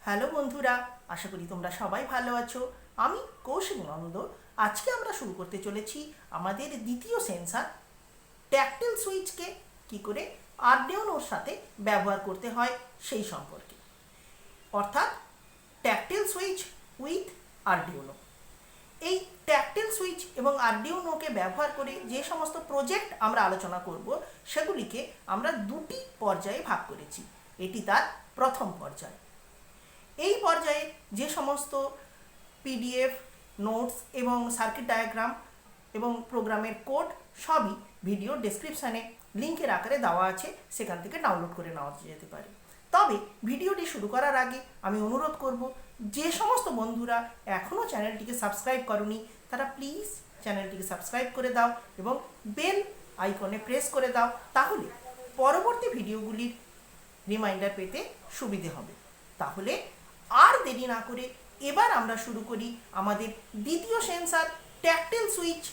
Hello বন্ধুরা, আশা করি তোমরা সবাই ভালো আছো। আমি কৌশিক নন্দ। আজকে আমরা শুরু করতে চলেছি আমাদের দ্বিতীয় সেন্সার, ট্যাকটিল সুইচকে কি করে আরডিউনোর সাথে ব্যবহার করতে হয় সেই সম্পর্কে, অর্থাৎ ট্যাকটিল সুইচ উইথ আরডিউনো। এই ট্যাকটিল সুইচ এবং আরডিউনোকে ব্যবহার করে যে সমস্ত প্রজেক্ট আমরা আলোচনা করব সেগুলিকে আমরা দুটি পর্যায়ে ভাগ করেছি। এটি তার প্রথম পর্যায়। এই পর্যায়ে যে সমস্ত পিডিএফ, নোটস এবং সার্কিট ডায়াগ্রাম এবং প্রোগ্রামের কোড সবই ভিডিও ডেসক্রিপশানে লিঙ্কের আকারে দেওয়া আছে, সেখান থেকে ডাউনলোড করে নেওয়া যেতে পারে। তবে ভিডিওটি শুরু করার আগে আমি অনুরোধ করব, যে সমস্ত বন্ধুরা এখনও চ্যানেলটিকে সাবস্ক্রাইব করনি তারা প্লিজ চ্যানেলটিকে সাবস্ক্রাইব করে দাও এবং বেল আইকনে প্রেস করে দাও, তাহলে পরবর্তী ভিডিওগুলির রিমাইন্ডার পেতে সুবিধে হবে। তাহলে আর দেরি না করে এবার আমরা শুরু করি আমাদের দ্বিতীয় সেন্সার, ট্যাকটিল সুইচ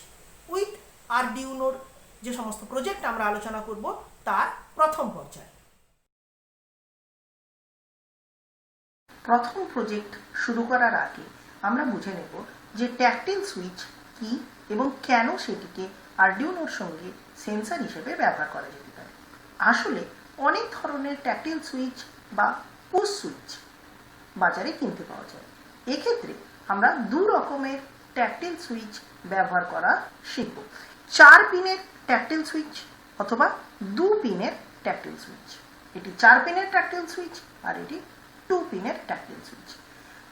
উইথ আরডিউনোর যে সমস্ত প্রজেক্ট আমরা আলোচনা করব তার প্রথম পর্যায়। প্রথম প্রজেক্ট শুরু করার আগে আমরা বুঝে নেব যে ট্যাকটিল সুইচ কি এবং কেন সেটিকে আরডিউনোর সঙ্গে সেন্সার হিসেবে ব্যবহার করা যেতে পারে। আসলে অনেক ধরনের ট্যাকটিল সুইচ বা পুশ সুইচ বাজারে কিনতে পাওয়া যায়। এক্ষেত্রে আমরা দু রকমের ট্যাকটিল সুইচ ব্যবহার করা শিখব। 4 পিনের ট্যাকটিল সুইচ অথবা 2 পিনের ট্যাকটিল সুইচ। এটি 4 পিনের ট্যাকটিল সুইচ আর এটি 2 পিনের ট্যাকটিল সুইচ।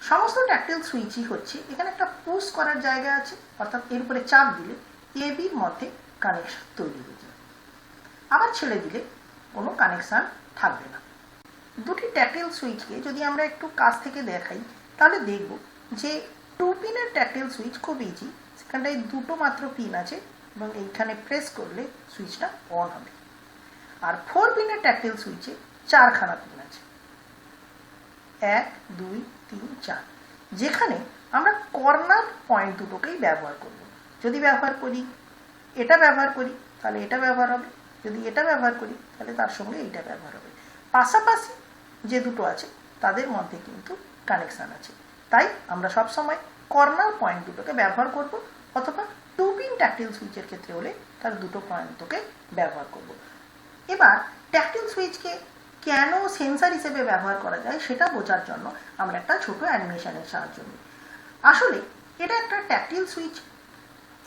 সমস্ত ট্যাকটিল সুইচই হচ্ছে, এখানে একটা পুশ করার জায়গা আছে, অর্থাৎ এর উপরে চাপ দিলে এবির মধ্যে কানেকশন তৈরি হয়ে যায়, আবার ছেড়ে দিলে কোনো কানেকশন থাকবে না। দুটি ট্যাকটিল সুইচকে যদি আমরা একটু কাছ থেকে দেখাই তাহলে দেখব যে 2 পিনের ট্যাকটিল সুইচ খুব ইজি। সেখানটায় দুটো মাত্র পিন আছে এবং এইখানে প্রেস করলে সুইচটা অন হবে। আর 4 পিনের ট্যাকটিল সুইচে 4খানা পিন আছে, 1 2 3 4, যেখানে আমরা কর্নার পয়েন্ট দুটোকেই ব্যবহার করব। যদি ব্যবহার করি এটা ব্যবহার করি তাহলে এটা ব্যবহার হবে, যদি এটা ব্যবহার করি তাহলে তার সঙ্গে এইটা ব্যবহার হবে। পাশাপাশি যে দুটো আছে তাদের মধ্যে কিন্তু কানেকশান আছে, তাই আমরা সবসময় কর্নার পয়েন্ট দুটোকে ব্যবহার করব, অথবা 2 পিন ট্যাকটিল সুইচের ক্ষেত্রে হলে তার দুটো পয়েন্টকে ব্যবহার করব। এবার ট্যাকটিল সুইচকে কেন সেন্সার হিসেবে ব্যবহার করা যায় সেটা বোঝার জন্য আমরা একটা ছোট অ্যানিমেশনের সাহায্য নিই। আসলে এটা একটা ট্যাকটিল সুইচ,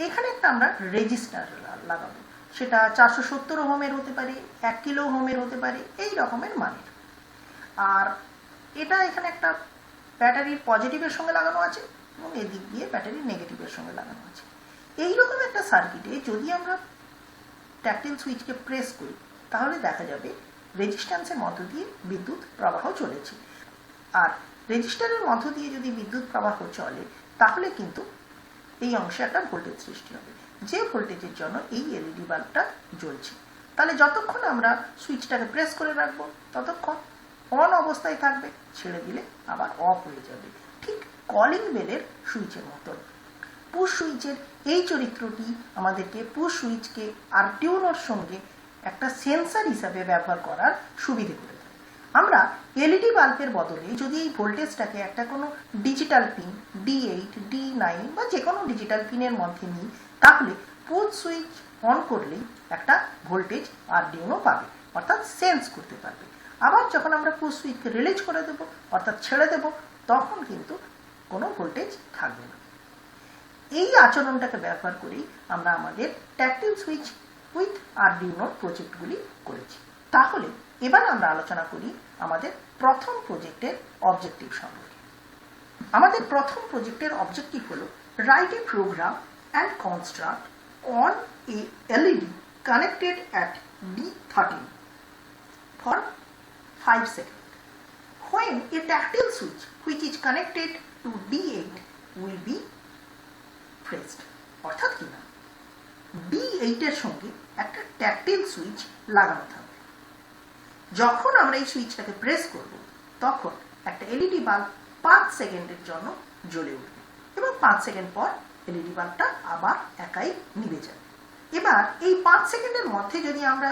এখানে একটা আমরা রেজিস্টার লাগাবো, সেটা 470 ওহমের হতে পারে, 1 কিলো ওহমের হতে পারে, এই রকমের মানের। আর এটা এখানে একটা ব্যাটারির পজিটিভের সঙ্গে লাগানো আছে এবং এদিক দিয়ে ব্যাটারির নেগেটিভের সঙ্গে লাগানো আছে। এইরকম একটা সার্কিটে যদি আমরা ট্যাকটিল সুইচকে প্রেস করি তাহলে দেখা যাবে রেজিস্ট্যান্সের মধ্য দিয়ে বিদ্যুৎ প্রবাহ চলেছে। আর রেজিস্টারের মধ্য দিয়ে যদি বিদ্যুৎ প্রবাহ চলে তাহলে কিন্তু এই অংশে একটা ভোল্টেজ সৃষ্টি হবে, যে ভোল্টেজের জন্য এই এলইডি বাল্বটা জ্বলছে। তাহলে যতক্ষণ আমরা সুইচটাকে প্রেস করে রাখবো ততক্ষণ অন অবস্থায় থাকবে, ছেড়ে দিলে আবার অফ হয়ে যাবে, ঠিক কলিং বেলের সুইচের মতন। পুশ সুইচের এই চরিত্রটি আমাদেরকে পুশ সুইচকে আরডিউনোর সঙ্গে একটা সেন্সার হিসাবে ব্যবহার করার সুবিধে করে দেয়। আমরা এলইডি বাল্বের বদলে যদি এই ভোল্টেজটাকে একটা কোনো ডিজিটাল পিন D8 D9 বা যে কোনো ডিজিটাল পিনের মধ্যে নিই তাহলে পুশ সুইচ অন করলেই একটা ভোল্টেজ আরডিউনো পাবে, অর্থাৎ সেন্স করতে পারবে। আবার যখন আমরা পুশ সুইচকে রিলিজ করে দেবো অর্থাৎ ছেড়ে দেবো তখন কিন্তু কোনো ভোল্টেজ থাকবে না। এই আচরণটাকে ব্যবহার করেই আমরা আমাদের ট্যাকটিল সুইচ উইথ আরডিউনোর প্রজেক্টগুলি করেছি। তাহলে এবার আমরা আলোচনা করি আমাদের প্রথম প্রজেক্টের অবজেক্টিভ সম্পর্কে। আমাদের প্রথম প্রজেক্টের অবজেক্টিভ হলো write a program and construct on a LED connected at D13 for 5 seconds. When a tactile switch which is connected to D8 will be pressed, অর্থাৎ কি না, D8 এর সঙ্গে একটা ট্যাকটিল সুইচ লাগানো থাকবে। যখন আমরা এই সুইচটাকে প্রেস করব তখন একটা এলইডি বাল্ব 5 সেকেন্ডের জন্য জ্বলে উঠবে এবং 5 সেকেন্ড পর এলইডি বাল্বটা আবার একাই নিভে যাবে। এবার এই 5 সেকেন্ডের মধ্যে যদি আমরা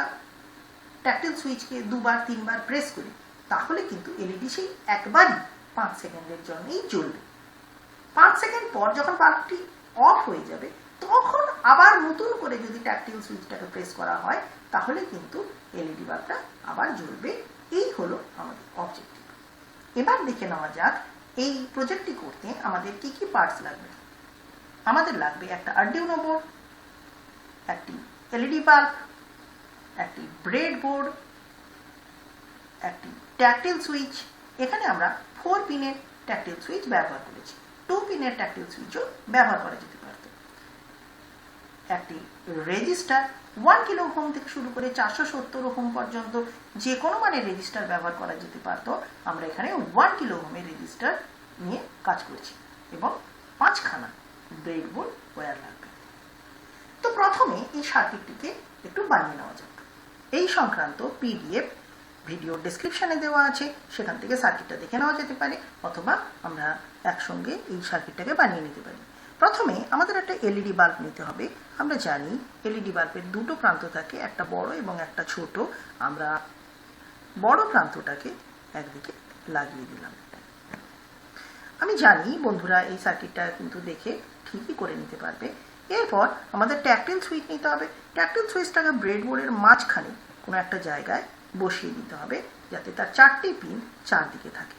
ট্যাকটিল সুইচকে 2 বার 3 বার প্রেস করি তাহলে কিন্তু এলইডি সেই একবারই 5 সেকেন্ডের জন্যই জ্বলবে। 5 সেকেন্ড পর যখন বাল্বটি অফ হয়ে যাবে তখন আবার নতুন করে যদি ট্যাকটিল সুইচটাকে প্রেস করা হয় তাহলে কিন্তু এলইডি বাল্বটা আবার জ্বলবে। এই হলো আমাদের অবজেক্টিভ। এবার দেখে নেওয়া যাক এই প্রজেক্টটি করতে আমাদের কি কি পার্টস লাগবে। আমাদের লাগবে একটা আরডিউনো বোর্ড, একটি এলইডি বাল্ব, একটি ব্রেড বোর্ড, একটি ট্যাকটিল সুইচ। এখানে আমরা 4 পিনের ট্যাকটিল সুইচ ব্যবহার করেছি, 2 পিনের ট্যাকটিল সুইচও ব্যবহার করা যেতে পারত। একটি রেজিস্টার 1 কিলো ওহম থেকে শুরু করে 470 ওহম পর্যন্ত যে কোনো মানের রেজিস্টার ব্যবহার করা যেতে পারত। আমরা এখানে 1 কিলো ওহমের রেজিস্টার নিয়ে কাজ করছি এবং 5খানা ব্রেডবোর্ড ওয়্যার লাগবে। তো প্রথমে এই সার্কিটটিকে একটু বানিয়ে নেওয়া যাক। এই সংক্রান্ত পিডিএফ ভিডিও ডেসক্রিপশনে দেওয়া আছে, সেখান থেকে সার্কিটটা দেখে নেওয়া যেতে পারে, অথবা আমরা একসঙ্গে এই সার্কিটটাকে বানিয়ে নিতে পারি। প্রথমে আমাদের একটা এলইডি বাল্ব নিতে হবে। আমরা জানি এলইডি বাল্বের দুটো প্রান্ত থাকে, একটা বড় এবং একটা ছোট। আমরা বড় প্রান্তটাকে একদিকে লাগিয়ে দিলাম। আমি জানি বন্ধুরা এই সার্কিটটা কিন্তু দেখে ঠিকই করে নিতে পারবে। এরপর আমাদের ট্যাকটিল সুইচ নিতে হবে। ট্যাকটিল সুইচটাকে ব্রেডবোর্ডের মাঝখানে কোনো একটা জায়গায় বসিয়ে দিতে হবে যাতে তার 4টি পিন চারদিকে থাকে।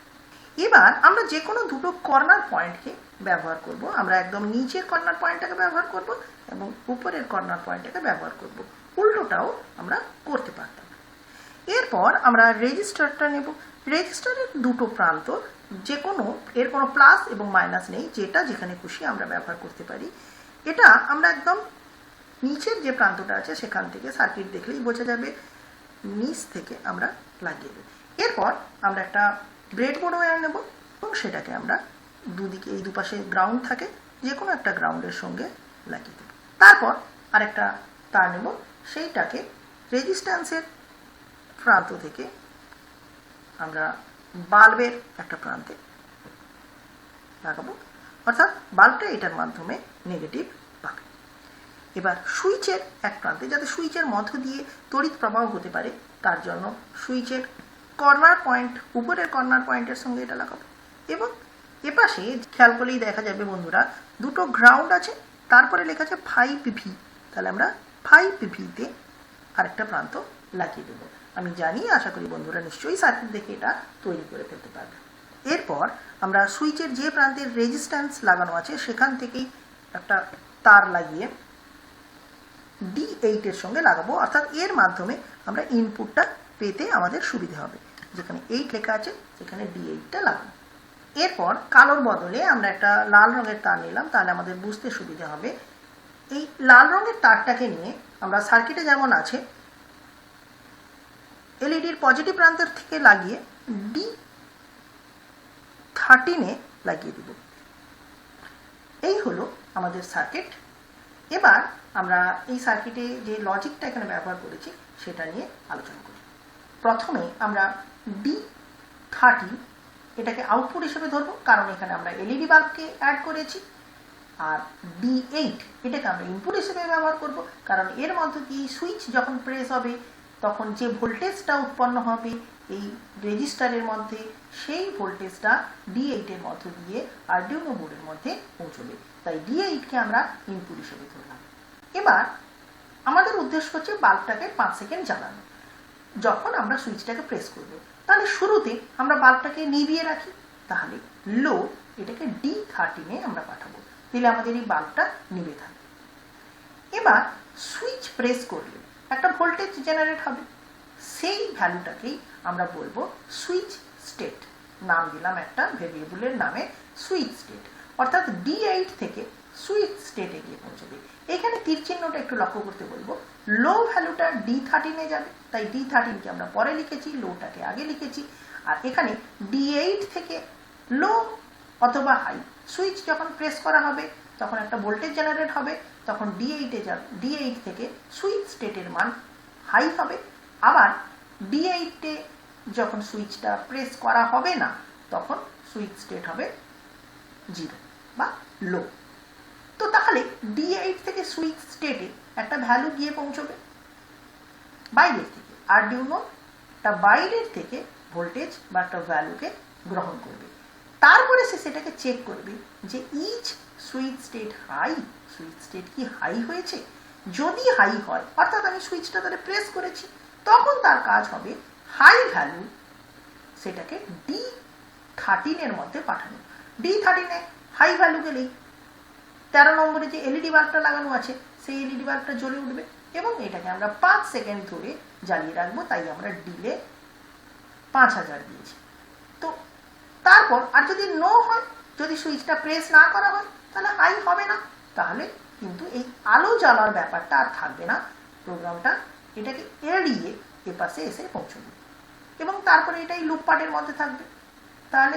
এবার আমরা যে কোনো দুটো কর্নার পয়েন্টকে ব্যবহার করব। আমরা একদম নিচের কর্নার পয়েন্টটাকে ব্যবহার করব এবং উপরের কর্নার পয়েন্টটাকে ব্যবহার করব। উল্টোটাও আমরা করতে পারতাম। এরপর আমরা রেজিস্টারটা নেব। রেজিস্টারের দুটো প্রান্ত যে কোনো, এর কোনো প্লাস এবং মাইনাস নেই, যেটা যেখানে খুশি আমরা ব্যবহার করতে পারি। এটা আমরা একদম নিচের যে প্রান্তটা আছে সেখান থেকে সার্কিট দেখলেই বোঝা যাবে, নিচ থেকে আমরা লাগিয়ে দেব। এরপর আমরা একটা ব্রেডবোর্ড ওয়্যার নেব এবং সেটাকে আমরা দুদিকে, এই দুপাশে গ্রাউন্ড থাকে, যে কোনো একটা গ্রাউন্ডের সঙ্গে লাগিয়ে দেব। তারপর আরেকটা তার নেব, সেইটাকে রেজিস্ট্যান্সের প্রান্ত থেকে আমরা বাল্বের একটা প্রান্তে লাগাবো, অর্থাৎ বাল্বটা এটার মাধ্যমে নেগেটিভ পাবে। এবার সুইচের এক প্রান্তে, যাতে সুইচের মধ্য দিয়ে তড়িৎ প্রবাহ হতে পারে, তার জন্য সুইচের কর্নার পয়েন্ট, উপরের কর্নার পয়েন্টের সঙ্গে এটা লাগাবো। এবং এপাশে খেয়াল করলেই দেখা যাবে বন্ধুরা, দুটো গ্রাউন্ড আছে, তারপরে লেখা আছে 5V। তাহলে আমরা 5Vতে আরেকটা প্রান্ত লাগিয়ে দেবো। আমি জানি, আশা করি বন্ধুরা নিশ্চয়ই সার্কিট দেখে এটা তৈরি করে ফেলতে পারবে। এরপর আমরা সুইচের যে প্রান্তের রেজিস্ট্যান্স লাগানো আছে সেখান থেকেই একটা তার লাগিয়ে D8 এর সঙ্গে লাগাবো, অর্থাৎ এর মাধ্যমে আমরা ইনপুটটা পেতে আমাদের সুবিধা হবে। যেখানে 8 লেখা আছে সেখানে D8টা লাগাবো। এরপর কালোর বদলে আমরা একটা লাল রঙের তার নিলাম, তাহলে আমাদের বুঝতে সুবিধা হবে। এই লাল রঙের তারটাকে নিয়ে আমরা সার্কিটে যেমন আছে এলইডির পজিটিভ প্রান্তের থেকে লাগিয়ে D13-এ লাগিয়ে দিব। এই হলো আমাদের সার্কিট। এবার আমরা এই সার্কিটে যে লজিকটা এখানে ব্যবহার করেছি সেটা নিয়ে আলোচনা করি। প্রথমে আমরা D13 এটাকে আউটপুট হিসেবে ধরবো, কারণ এখানে আমরা এলইডি বাল্বকে অ্যাড করেছি। আর D8 এটাকে আমরা ইনপুট হিসেবে ব্যবহার করব, কারণ এর মধ্য দিয়ে সুইচ যখন প্রেস হবে তখন যে ভোল্টেজটা উৎপন্ন হবে এই রেজিস্টারের মধ্যে, সেই ভোল্টেজটা D8 এর মধ্য দিয়ে আরডিউনো বোর্ডের মধ্যে পৌঁছবে। তাই D8কে আমরা ইনপুট হিসেবে ধরলাম। এবার আমাদের উদ্দেশ্য হচ্ছে বাল্বটাকে 5 সেকেন্ড জ্বালানো। যখন আমরা সুইচটাকে প্রেস করব, তাহলে শুরুতে আমরা বাল্বটাকে নিভিয়ে রাখি, তাহলে লো এটাকে D13-এ আমরা পাঠাবো, তাহলে আমাদের এই বাল্বটা নিভে থাকবে। এবার সুইচ প্রেস করলে একটা ভোল্টেজ জেনারেট হবে, সেই ভ্যালুটাকেই আমরা বলবো সুইচ স্টেট। নাম দিলাম একটা ভেরিয়েবলের নামে সুইচ স্টেট, অর্থাৎ D8 থেকে সুইচ স্টেটে গিয়ে পৌঁছবে। এখানে তীর চিহ্নটা একটু লক্ষ্য করতে বলবো। লো ভ্যালুটা D13-এ যাবে, তাই D13কে আমরা পরে লিখেছি, লোটাকে আগে লিখেছি। আর এখানে D8 থেকে লো অথবা হাই সুইচ যখন প্রেস করা হবে তখন একটা ভোল্টেজ জেনারেট হবে, তখন D8-এ যাবে। D8 থেকে সুইচ স্টেটের মান হাই হবে। আবার D8-এ যখন সুইচটা প্রেস করা হবে না তখন সুইচ স্টেট হবে 0 বা লো। তো তাহলে D8 থেকে সুইচ স্টেটে একটা ভ্যালু গিয়ে পৌঁছবে বাইরের থেকে। আরডিউনোটা বাইরের থেকে ভোল্টেজ বা একটা ভ্যালুকে গ্রহণ করবে। তারপরে সে সেটাকে চেক করবে যে each switch state high, switch state কি হাই হয়েছে। যদি হাই হয়, অর্থাৎ আমি সুইচটা তাহলে প্রেস করেছি, তখন তার কাজ হবে হাই ভ্যালু সেটাকে D13 এর মধ্যে পাঠানো। D13 এ হাই ভ্যালু গেলেই 13 নম্বরে যে এলইডি বাল্বটা লাগানো আছে সেই এলইডি বাল্বটা জ্বলে উঠবে এবং এটাকে আমরা 5 সেকেন্ড ধরে জ্বালিয়ে রাখবো, তাই আমরা ডিলে 5000 দিয়েছি। তো তারপর আর যদি নো হয়, যদি সুইচটা প্রেস না করা হয়, তাহলে হাই হবে না, তাহলে কিন্তু এই আলো জ্বালার ব্যাপারটা আর থাকবে না, প্রোগ্রামটা এটাকে এড়িয়ে এপাশে এসে পৌঁছবে এবং তারপরে এটাই লুপ পার্টের মধ্যে থাকবে। তাহলে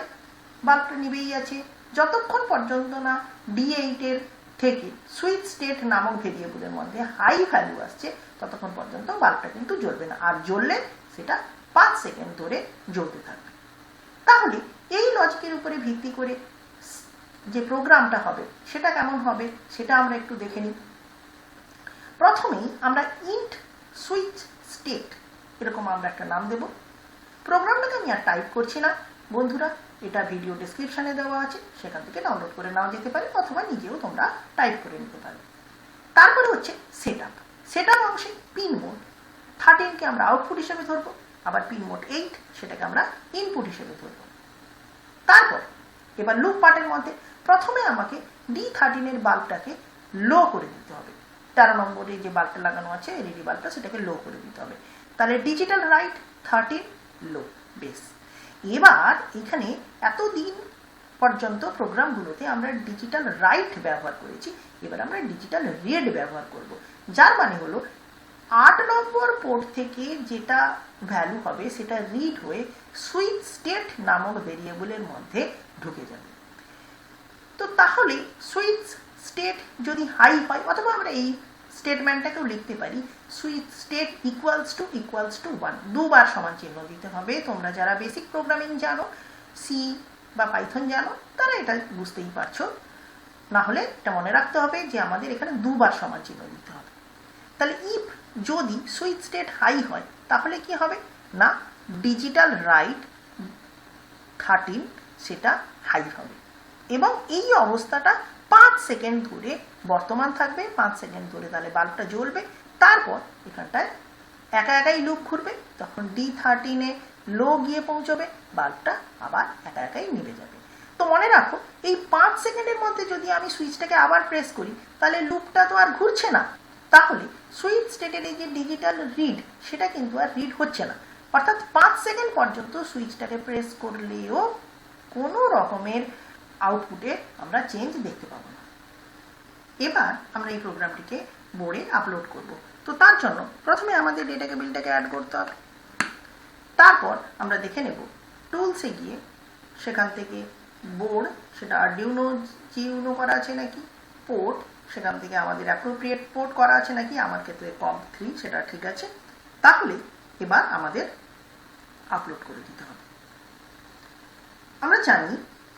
বাল্বটা নিবেই আছে যতক্ষণ পর্যন্ত না D8 এর থেকে সুইচ স্টেট নামক ভেরিয়েবলের মধ্যে হাই ভ্যালু আসছে, ততক্ষণ পর্যন্ত বাল্বটা কিন্তু জ্বলবে না, আর জ্বললে সেটা 5 সেকেন্ড ধরে জ্বলতে থাকবে। তাহলে এই লজিকের উপরে ভিত্তি করে যে প্রোগ্রামটা হবে সেটা কেমন হবে সেটা আমরা একটু দেখে নিই। প্রথমেই আমরা ইন্ট সুইচ স্টেট এরকম আমরা একটা নাম দেব। প্রোগ্রামটাকে আমি আর টাইপ করছি না বন্ধুরা, এটা ভিডিও ডেসক্রিপশনে দেওয়া আছে, সেখান থেকে ডাউনলোড করে নেওয়া যেতে পারে অথবা নিজেও তোমরা টাইপ করে নিতে পারো। তারপরে হচ্ছে সেটআপ। সেটআপ অংশে পিন মোড 13 কে আমরা আউটপুট হিসেবে ধরবো, আবার পিন মোড 8 সেটাকে আমরা ইনপুট হিসেবে ধরবো। তারপর এবার লুপ পার্টের মধ্যে প্রথমে আমাকে D13 এর বাল্বটাকে লো করে দিতে হবে। 13 নম্বরে যে বাল্বটা লাগানো আছে এলইডি বাল্বটা, সেটাকে লো করে দিতে হবে। তাহলে ডিজিটাল রাইট 13 লো, বেস। এবার এখানে এতদিন পর্যন্ত প্রোগ্রামগুলোতে আমরা ডিজিটাল রাইট ব্যবহার করেছি, এবার আমরা ডিজিটাল রিড ব্যবহার করব, যার মানে হলো 8 নম্বর পোর্ট থেকে যেটা ভ্যালু হবে সেটা রিড হয়ে সুইচ স্টেট নামক ভেরিয়েবলের মধ্যে ঢুকে যাবে। তো তাহলে সুইচ স্টেট যদি হাই হয়, অথবা আমরা এই স্টেটমেন্টটাকেও লিখতে পারি সুইচ স্টেট ইকুয়ালস টু 1, দুবার সমান চিহ্ন দিতে হবে। তোমরা যারা বেসিক প্রোগ্রামিং জানো, সি বা পাইথন জানো, তারা এটা বুঝতেই পারছো। না হলে এটা মনে রাখতে হবে যে আমাদের এখানে দুবার সমান চিহ্ন দিতে হবে। তাহলে ইফ যদি সুইচ স্টেট হাই হয় তাহলে কি হবে না, ডিজিটাল রাইট 13 সেটা হাই হবে এবং এই অবস্থাটা 5 সেকেন্ড ধরে বর্তমান থাকবে। 5 সেকেন্ড ধরে তাহলে বাল্বটা জ্বলবে, তারপর এখানটায় একা একাই লুপ ঘুরবে, তখন D13 এ লো গিয়ে পৌঁছবে, বাল্বটা আবার একা একাই নিভে যাবে। তো মনে রাখো এই 5 সেকেন্ডের মধ্যে যদি আমি সুইচটাকে আবার প্রেস করি তাহলে লুপটা তো আর ঘুরছে না, তাহলে সুইচ স্টেটের এই যে ডিজিটাল রিড সেটা কিন্তু আর রিড হচ্ছে না, অর্থাৎ 5 সেকেন্ড পর্যন্ত সুইচটাকে প্রেস করলেও কোনো রকমের আউটপুটে আমরা চেঞ্জ দেখতে পাবো না। এবার আমরা এই প্রোগ্রামটিকে বোর্ডে আপলোড করব। তো তার জন্য প্রথমে আমাদের ডেটা কেবিলটাকে অ্যাড করতে হবে। তারপর আমরা দেখে নেব টুলসে গিয়ে সেখান থেকে বোর্ড, সেটা আরডিউনো করা আছে নাকি, পোর্ট, সেখান থেকে আমাদের অ্যাপ্রোপ্রিয়েট পোর্ট করা আছে নাকি, আমার ক্ষেত্রে COM3 সেটা ঠিক আছে। তাহলে এবার আমাদের আপলোড করে দিতে হবে। আমরা জানি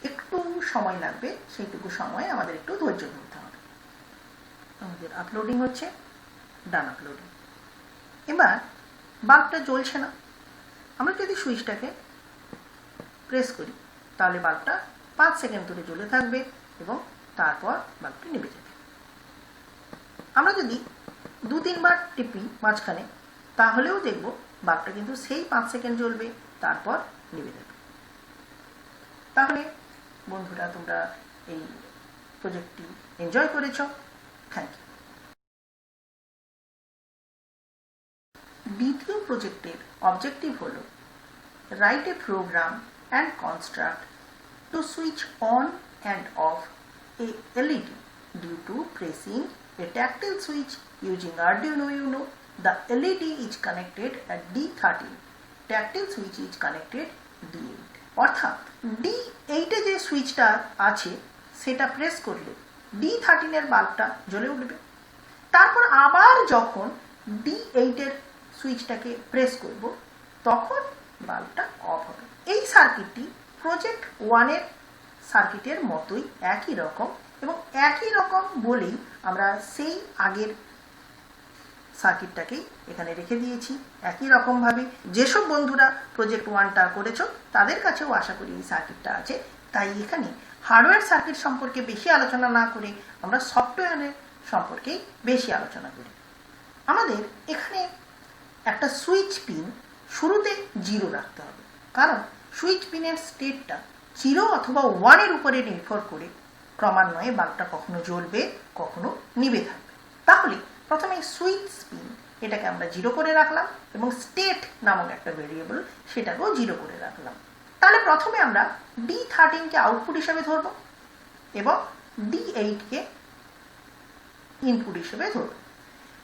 একটু সময় লাগবে, সেইটুকু সময় আমাদের একটু ধৈর্য ধরতে হবে। আমাদের আপলোডিং হচ্ছে, ডান আপলোডিং। এবার বাল্বটা জ্বলছে না, আমরা যদি সুইচটাকে প্রেস করি তাহলে বাল্বটা 5 সেকেন্ড ধরে জ্বলে থাকবে এবং তারপর বাল্বটি নিভে যাবে। আমরা যদি 2-3 বার টিপি মাঝখানে, তাহলেও দেখব বাল্বটা কিন্তু সেই 5 সেকেন্ড জ্বলবে, তারপর নিভে যাবে। তাহলে বন্ধুরা তোমরা এই প্রজেক্টটি এনজয় করেছো, থ্যাংক ইউ। দ্বিতীয় প্রজেক্টের অবজেক্টিভ হলো write a program and construct to switch on and off a LED due to pressing a tactile switch using Arduino Uno. The LED is connected at D13. Tactile switch is connected D8. অর্থাৎ D8 এ যে সুইচটা আছে সেটা press করলে D13 এর বাল্বটা জ্বলে উঠবে। তারপর আবার যখন D8 এর সুইচটাকে প্রেস করব তখন বাল্বটা অফ হবে। এই সার্কিটটি প্রজেক্ট 1 এর সার্কিটের মতোই একই রকম, এবং একই রকম বলেই আমরা সেই আগের সার্কিটটাকেই এখানে রেখে দিয়েছি। একই রকমভাবে যেসব বন্ধুরা প্রজেক্ট 1টা করেছো তাদের কাছেও আশা করি এই সার্কিটটা আছে, তাই এখানে হার্ডওয়্যার সার্কিট সম্পর্কে বেশি আলোচনা না করে আমরা সফটওয়্যারের সম্পর্কেই বেশি আলোচনা করি। আমাদের এখানে একটা সুইচ পিন শুরুতে 0 রাখতে হবে, কারণ সুইচ পিনের স্টেটটা 0 অথবা 1-এর উপরে নির্ভর করে ক্রমান্বয়ে বাল্বটা কখনো জ্বলবে, কখনো নিভে থাকবে। তাহলে প্রথমে সুইচ পিন এটাকে আমরা 0 করে রাখলাম এবং স্টেট নামক একটা ভেরিয়েবল সেটাকেও 0 করে রাখলাম। তাহলে প্রথমে আমরা D13 কে আউটপুট হিসেবে ধরব এবং D8 কে ইনপুট হিসেবে ধরব।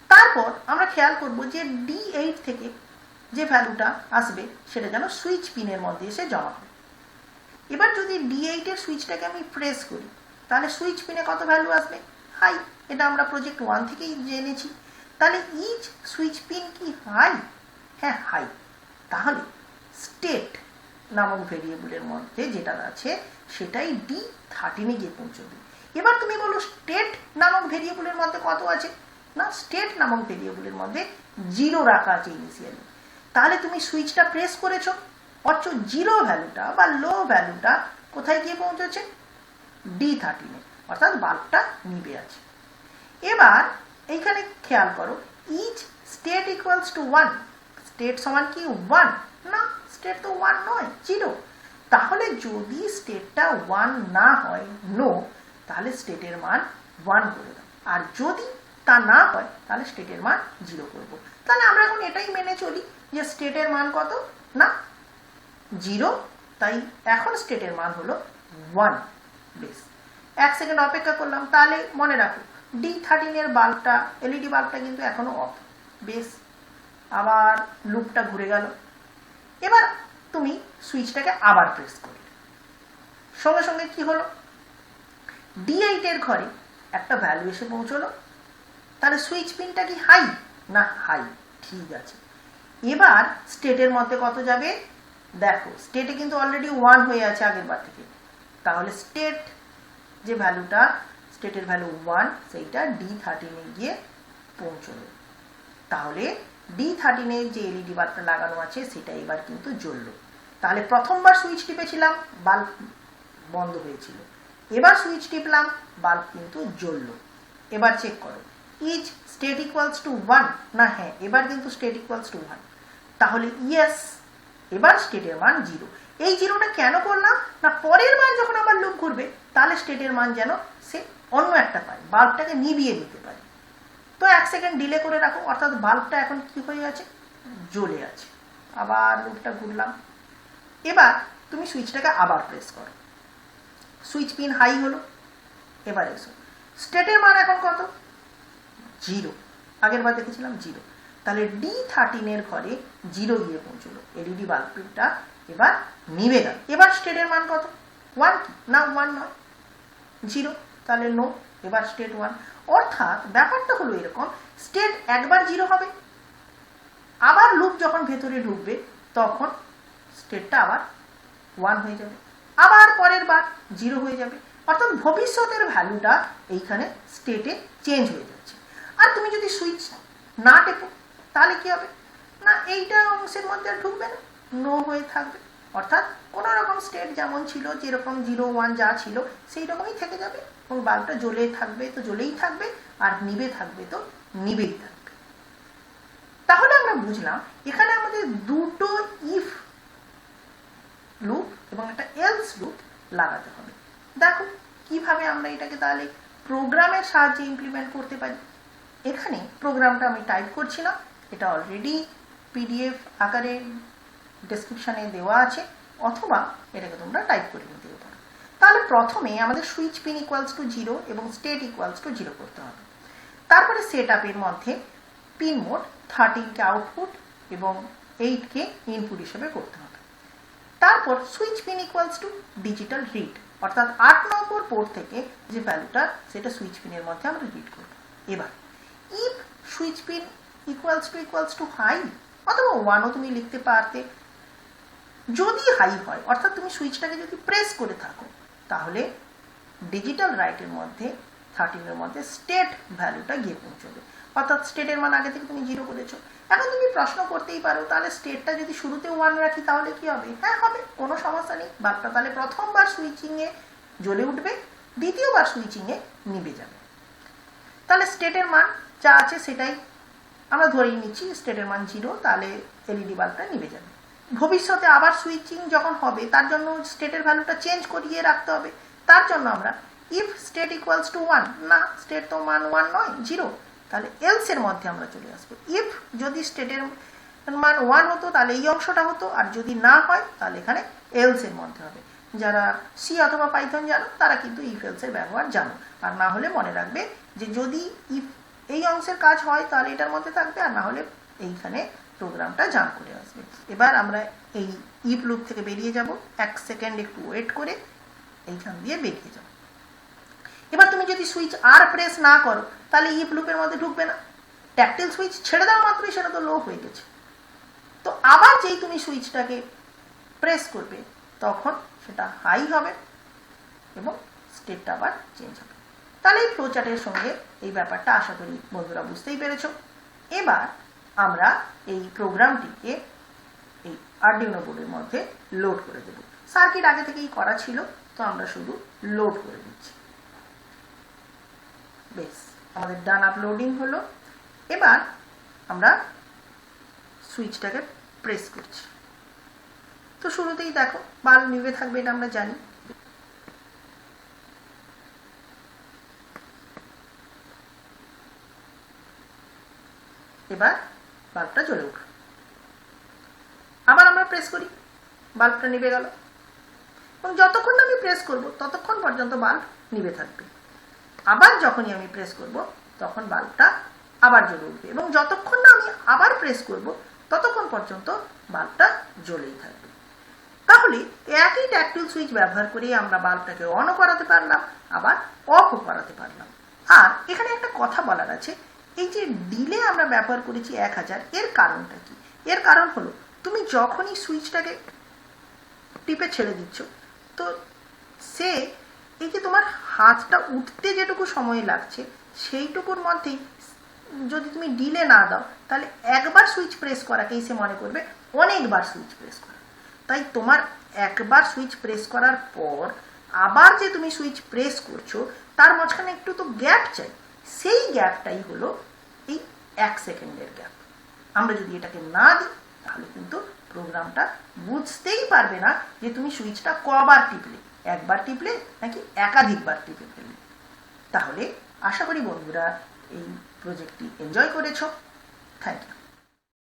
তারপর আমরা খেয়াল করব যে D8 থেকে যে ভ্যালুটা আসবে সেটা যেন সুইচ পিনের মধ্যে এসে জমা হয়। এবার যদি D8 এর সুইচটাকে আমি প্রেস করি তাহলে সুইচ পিনে কত ভ্যালু আসবে? হাই। এটা আমরা প্রজেক্ট 1 থেকেই জেনেছি। তাহলে ইচ সুইচ পিন কি হাই? হ্যাঁ, হাই। তাহলে স্টেট নামক ভেরিয়েবলের মধ্যে যেটা আছে সেটাই D13 এ গিয়ে পৌঁছবে। এবার তুমি বলো স্টেট নামক ভেরিয়েবলের মধ্যে কত আছে? না, স্টেট নামক ভেরিয়েবলের মধ্যে 0 রাখা আছে ইনিশিয়ালি। তাহলে তুমি সুইচটা প্রেস করেছো, অথচ 0 ভ্যালুটা বা লো ভ্যালুটা কোথায় গিয়ে পৌঁছেছে? D13 এ, অর্থাৎ বাল্বটা নিভে আছে। এবার এইখানে খেয়াল করো, each state equals to 1। State সমান কি 1? না, স্টেট তো 1 নয়, 0। তাহলে যদি স্টেটটা 1 না হয়, নো, তাহলে স্টেটের মান 1 করে দাও। আর যদি তা না হয় তাহলে স্টেটের মান 0 করব। তাহলে আমরা এখন এটাই মেনে চলি যে স্টেটের মান কত? না, 0। তাই এখন স্টেটের মান হলো 1। বেশ, 1 সেকেন্ড অপেক্ষা করলাম। তাহলে মনে রাখো D13 এর বাল্বটা, এলইডি বাল্বটা কিন্তু এখনো অফ। বেশ, আবার লুপটা ঘুরে গেল। এবার তুমি সুইচটাকে আবার প্রেস করলে, সঙ্গে সঙ্গে কি হলো? D8 এর ঘরে একটা ভ্যালু এসে পৌঁছলো। তাহলে সুইচ পিনটা কি হাই? না, হাই। ঠিক আছে। এবার স্টেটের মধ্যে কত যাবে? দেখো, স্টেটে কিন্তু অলরেডি 1 হয়ে আছে আগের বার থেকে। তাহলে স্টেট যে ভ্যালুটা, স্টেটের ভ্যালু 1, সেইটা D13 এ গিয়ে পৌঁছলো। তাহলে D13 এ যে এলইডি বাল্বটা লাগানো আছে সেটা এবার কিন্তু জ্বললো। তাহলে প্রথমবার সুইচ টিপেছিলাম, বাল্ব বন্ধ হয়েছিল। এবার সুইচ টিপলাম, বাল্ব কিন্তু জ্বললো। এবার চেক করো, ইজ স্টেট ইকুয়ালস টু 1? না, হ্যাঁ, এবার কিন্তু স্টেট ইকুয়ালস টু 1। তাহলে ইয়েস, এবার স্টেটের মান 0। এই 0টা কেন করলাম? না, পরের বার যখন আবার লুপ ঘুরবে তাহলে স্টেটের মান যেন সে অন্য একটা পায়, বাল্বটাকে নিভিয়ে দিতে পারে। তো 1 সেকেন্ড ডিলে করে রাখো, অর্থাৎ বাল্বটা এখন কি হয়ে আছে? জ্বলে আছে। আবার লুপটা ঘুরলাম। এবার তুমি সুইচটাকে আবার প্রেস করো, সুইচ পিন হাই হলো। এবার এসো, স্টেটের মান এখন কত? 0। আগের বার দেখেছিলাম 0। তাহলে D13 এর ঘরে 0 গিয়ে পৌঁছলো। এলইডি বাল্বটা এবার নিভে গেল। এবার স্টেটের মান কত? 1 কি? না, 1 নয়, 0। তাহলে নো, এবার স্টেট 1। অর্থাৎ ব্যাপারটা হলো এরকম, স্টেট একবার 0 হবে, আবার লুপ যখন ভেতরে ঢুকবে তখন স্টেটটা আবার 1 হয়ে যাবে, আবার পরের বার 0 হয়ে যাবে। অর্থাৎ ভবিষ্যতের ভ্যালুটা এইখানে স্টেটে চেঞ্জ হয়ে যাচ্ছে। আর তুমি যদি সুইচ না টেপো তাহলে কি হবে? না, এইটা অংশের মধ্যে আর ঢুকবে না, নো হয়ে থাকবে। অর্থাৎ কোনো রকম স্টেট যেমন ছিল, যেরকম 0, 1 যা ছিল সেই রকমই থেকে যাবে এবং বাল্বটা জ্বলে থাকবে তো জ্বলেই থাকবে, আর নিভে থাকবে তো নিভেই থাকবে। তাহলে আমরা বুঝলাম এখানে আমাদের দুটো ইফ লুপ এবং একটা এলস লুপ লাগাতে হবে। দেখো কিভাবে আমরা এটাকে তাহলে প্রোগ্রামের সাহায্যে ইমপ্লিমেন্ট করতে পারি। এখানে প্রোগ্রামটা আমি টাইপ করছি না, এটা অলরেডি পিডিএফ আকারে ডেসক্রিপশানে দেওয়া আছে, অথবা এটাকে তোমরা টাইপ করে নিতে পারো। তাহলে প্রথমে আমাদের সুইচ পিন ইকুয়ালস টু 0 এবং স্টেট ইকুয়ালস টু 0 করতে হবে। তারপরে সেট আপের মধ্যে পিন মোড 13 কে আউটপুট এবং 8 কে ইনপুট হিসেবে করতে হবে। তারপর switch pin equals two digital read, অর্থাৎ 8 নম্বর পোর্ট থেকে যে ভ্যালুটা সেটা সুইচ পিনের মধ্যে আমরা রিড করব। এবার if switch pin equals to high অথবা 1ও তুমি লিখতে পারতে। যদি হাই হয়, অর্থাৎ তুমি সুইচটাকে যদি প্রেস করে থাকো, তাহলে ডিজিটাল রাইটের মধ্যে 13 এর মধ্যে স্টেট ভ্যালুটা গিয়ে পৌঁছবে। অর্থাৎ স্টেটের মান আগে থেকে তুমি 0 করেছো। এখন তুমি প্রশ্ন করতেই পারো তাহলে স্টেটটা যদি শুরুতে 1 রাখি তাহলে কি হবে? হ্যাঁ হবে, কোনো সমস্যা নেই। বাল্বটা তাহলে প্রথমবার সুইচিংয়ে জ্বলে উঠবে, দ্বিতীয়বার সুইচিংয়ে নিভে যাবে। তাহলে স্টেটের মান যা আছে সেটাই আমরা ধরেই নিচ্ছি, স্টেটের মান 0, তাহলে এলইডি বাল্বটা নিভে যাবে। ভবিষ্যতে আবার সুইচিং যখন হবে তার জন্য স্টেটের ভ্যালুটা চেঞ্জ করিয়ে রাখতে হবে। তার জন্য আমরা ইফ স্টেট ইকুয়ালস টু 1, না স্টেট তো মান 1 নয় 0, তাহলে এলস এর মধ্যে আমরা চলে আসবো। ইফ যদি স্টেটের মান 1 হতো তাহলে এই অংশটা হতো, আর যদি না হয় তাহলে এখানে এলস এর মধ্যে হবে। যারা সি অথবা পাইথন জানো তারা কিন্তু ইফ এলস এর ব্যবহার জানো, আর না হলে মনে রাখবে যে যদি ইফ এই অংশের কাজ হয় তাহলে এটার মধ্যে থাকবে, আর না হলে এইখানে প্রোগ্রামটা জাম্প করে আসবে। এবার আমরা এই ইফ লুপ থেকে বেরিয়ে যাব, 1 সেকেন্ড একটু ওয়েট করে এইখান দিয়ে বেরিয়ে যাব। এবার তুমি যদি সুইচ আর প্রেস না করো তাহলে ইফ লুপের মধ্যে ঢুকবে না। ট্যাকটিল সুইচ ছেড়ে দেওয়া মাত্রই সেটা তো লো হয়ে গেছে। তো আবার যেই তুমি সুইচটাকে প্রেস করবে তখন সেটা হাই হবে এবং স্টেটটা আবার চেঞ্জ হবে। তাহলে এই ফ্লোচার্টের সঙ্গে এই ব্যাপারটা আশা করি বন্ধুরা বুঝতেই পেরেছো। এবার আমরা এই প্রোগ্রামটিকে এই আরডিনো বোর্ডের মধ্যে লোড করে দেব। সার্কিট আগে থেকেই করা ছিল, তো আমরা শুধু লোড করে দিচ্ছি। বেশ, আমাদের ডান আপলোডিং হলো। এবার আমরা সুইচটাকে প্রেস করছি। তো শুরুতেই দেখো বাল্ব নিভে থাকবে, এটা আমরা জানি। এবার বাল্বটা জ্বলে উঠল। আবার আমরা প্রেস করি, বাল্বটা নিভে গেল। এবং যতক্ষণ না আমি প্রেস করব ততক্ষণ পর্যন্ত বাল্ব নিভে থাকবে। আবার যখনই আমি প্রেস করব তখন বাল্বটা আবার জ্বলে উঠবে, এবং যতক্ষণ না আমি আবার প্রেস করব ততক্ষণ পর্যন্ত বাল্বটা জ্বলেই থাকবে। তাহলে একই ট্যাকটিল সুইচ ব্যবহার করে আমরা বাল্বটাকে অনও করাতে পারলাম, আবার অফও করাতে পারলাম। আর এখানে একটা কথা বলার আছে, এই যে ডিলে আমরা ব্যবহার করেছি 1000, এর কারণটা কি? এর কারণ হলো তুমি যখনই সুইচটাকে টিপে ছেড়ে দিচ্ছ, তো সে এই যে তোমার হাতটা উঠতে যেটুকু সময় লাগছে সেইটুকুর মধ্যেই যদি তুমি ডিলে না দাও তাহলে একবার সুইচ প্রেস করাকেই সে মনে করবে অনেকবার সুইচ প্রেস করা। তাই তোমার একবার সুইচ প্রেস করার পর আবার যে তুমি সুইচ প্রেস করছো তার মাঝখানে একটু তো গ্যাপ চাই, সেই গ্যাপটাই হলো এই 1 সেকেন্ডের গ্যাপ। আমরা যদি এটাকে না দিই তাহলে কিন্তু প্রোগ্রামটা বুঝতেই পারবে না যে তুমি সুইচটা কবার টিপলে, একবার টিপলে নাকি একাধিকবার টিপে ফেললে। তাহলে আশা করি বন্ধুরা এই প্রজেক্টটি এনজয় করেছো। Thank you.